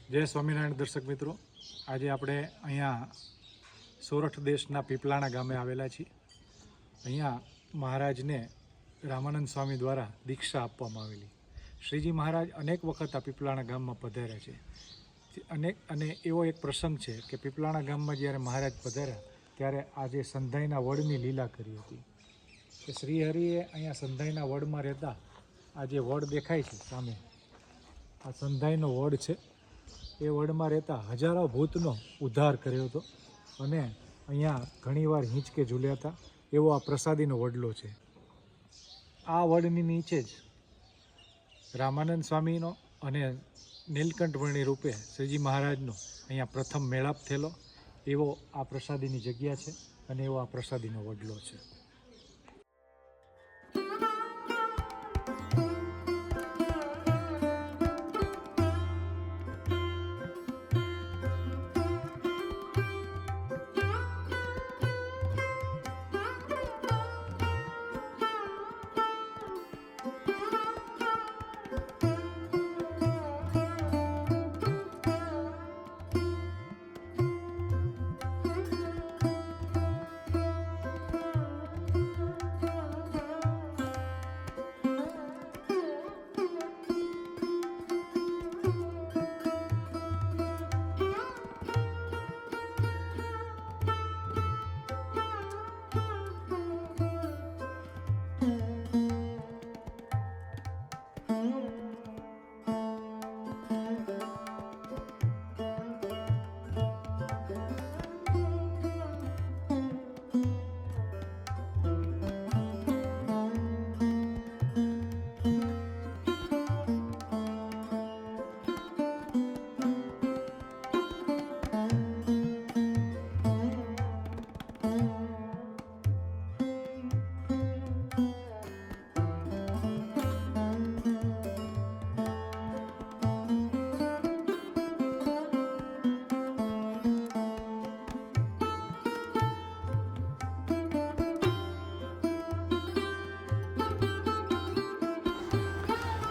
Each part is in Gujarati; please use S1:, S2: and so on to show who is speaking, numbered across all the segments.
S1: જય સ્વામિનારાયણ દર્શક મિત્રો, આજે આપણે અહીંયા સોરઠ દેશના પીપલાણા ગામે આવેલા છીએ। અહીંયા મહારાજને રામાનંદ સ્વામી દ્વારા દીક્ષા આપવામાં આવેલી। શ્રીજી મહારાજ અનેક વખત આ પીપલાણા ગામમાં પધાર્યા છે અને એવો એક પ્રસંગ છે કે પીપલાણા ગામમાં જ્યારે મહારાજ પધાર્યા ત્યારે આજે સંધાઈના વડની લીલા કરી હતી કે શ્રી હરિએ અહીંયા સંધાઈના વડમાં રહેતા આ જે વડ દેખાય છે સામે, આ સંધાઈનો વડ છે। એ વડમાં રહેતા હજારો ભૂતનો ઉદ્ધાર કર્યો હતો અને અહીંયા ઘણીવાર હિંચકે ઝૂલ્યા હતા। એવો આ પ્રસાદીનો વડલો છે। આ વડની નીચે જ રામાનંદ સ્વામીનો અને નીલકંઠવર્ણી રૂપે શ્રીજી મહારાજનો અહીંયા પ્રથમ મેળાપ થયેલો એવો આ પ્રસાદીની જગ્યા છે અને એવો આ પ્રસાદીનો વડલો છે।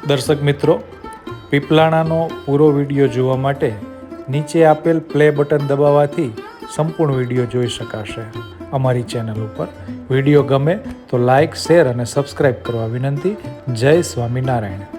S1: દર્શક મિત્રો, પીપલાણાનો પૂરો વિડીયો જોવા માટે નીચે આપેલ પ્લે બટન દબાવવાથી સંપૂર્ણ વિડીયો જોઈ શકાશે અમારી ચેનલ ઉપર। વિડીયો ગમે તો લાઇક, શેર અને સબસ્ક્રાઈબ કરવા વિનંતી। જય સ્વામિનારાયણ।